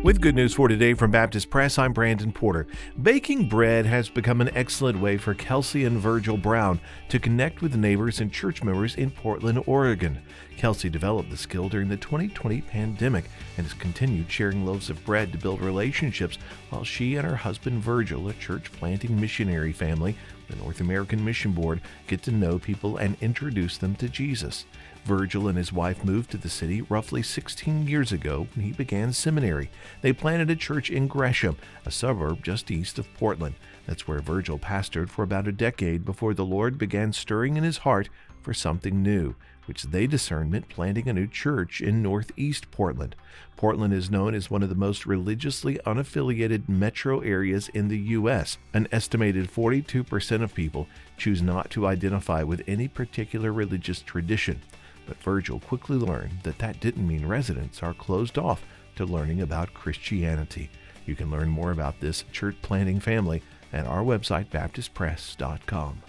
With good news for today from Baptist Press, I'm Brandon Porter. Baking bread has become an excellent way for Kelsey and Vergil Brown to connect with neighbors and church members in Portland, Oregon. Kelsey developed the skill during the 2020 pandemic and has continued sharing loaves of bread to build relationships while she and her husband Vergil, a church-planting missionary family, the North American Mission Board, get to know people and introduce them to Jesus. Vergil and his wife moved to the city roughly 16 years ago when he began seminary. They planted a church in Gresham, a suburb just east of Portland. That's where Vergil pastored for about a decade before the Lord began stirring in his heart for something new, which they discerned meant planting a new church in northeast Portland. Portland is known as one of the most religiously unaffiliated metro areas in the U.S. An estimated 42% of people choose not to identify with any particular religious tradition. But Vergil quickly learned that that didn't mean residents are closed off to learning about Christianity. You can learn more about this church planting family at our website, baptistpress.com.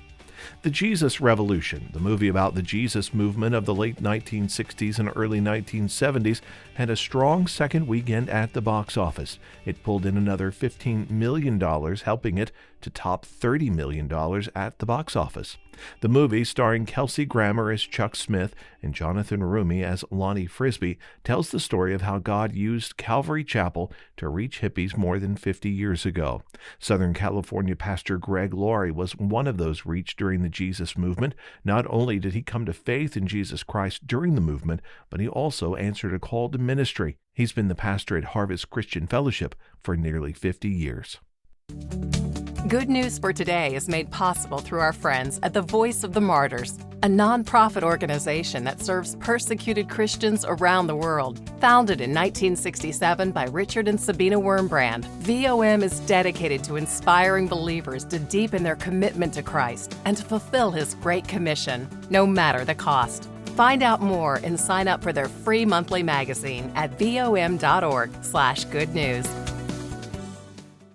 The Jesus Revolution, the movie about the Jesus movement of the late 1960s and early 1970s, had a strong second weekend at the box office. It pulled in another $15 million, helping it to top $30 million at the box office. The movie, starring Kelsey Grammer as Chuck Smith and Jonathan Rumi as Lonnie Frisbee, tells the story of how God used Calvary Chapel to reach hippies more than 50 years ago. Southern California pastor Greg Laurie was one of those reached during the Jesus movement. Not only did he come to faith in Jesus Christ during the movement, but he also answered a call to ministry. He's been the pastor at Harvest Christian Fellowship for nearly 50 years. Good News for Today is made possible through our friends at the Voice of the Martyrs, a nonprofit organization that serves persecuted Christians around the world. Founded in 1967 by Richard and Sabina Wurmbrand, VOM is dedicated to inspiring believers to deepen their commitment to Christ and to fulfill His Great Commission, no matter the cost. Find out more and sign up for their free monthly magazine at vom.org/goodnews.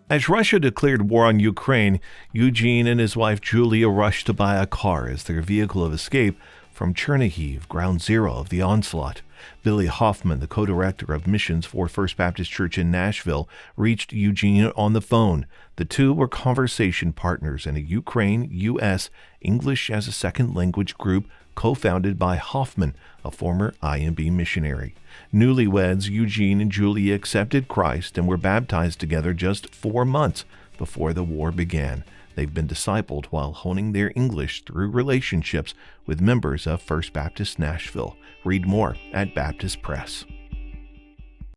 As Russia declared war on Ukraine, Eugene and his wife Julia rushed to buy a car as their vehicle of escape from Chernihiv, ground zero of the onslaught. Billy Hoffman, the co-director of missions for First Baptist Church in Nashville, reached Eugene on the phone. The two were conversation partners in a Ukraine-U.S. English as a second language group co-founded by Hoffman, a former NAMB missionary. Newlyweds Eugene and Julia accepted Christ and were baptized together just 4 months before the war began. They've been discipled while honing their English through relationships with members of First Baptist Nashville. Read more at Baptist Press.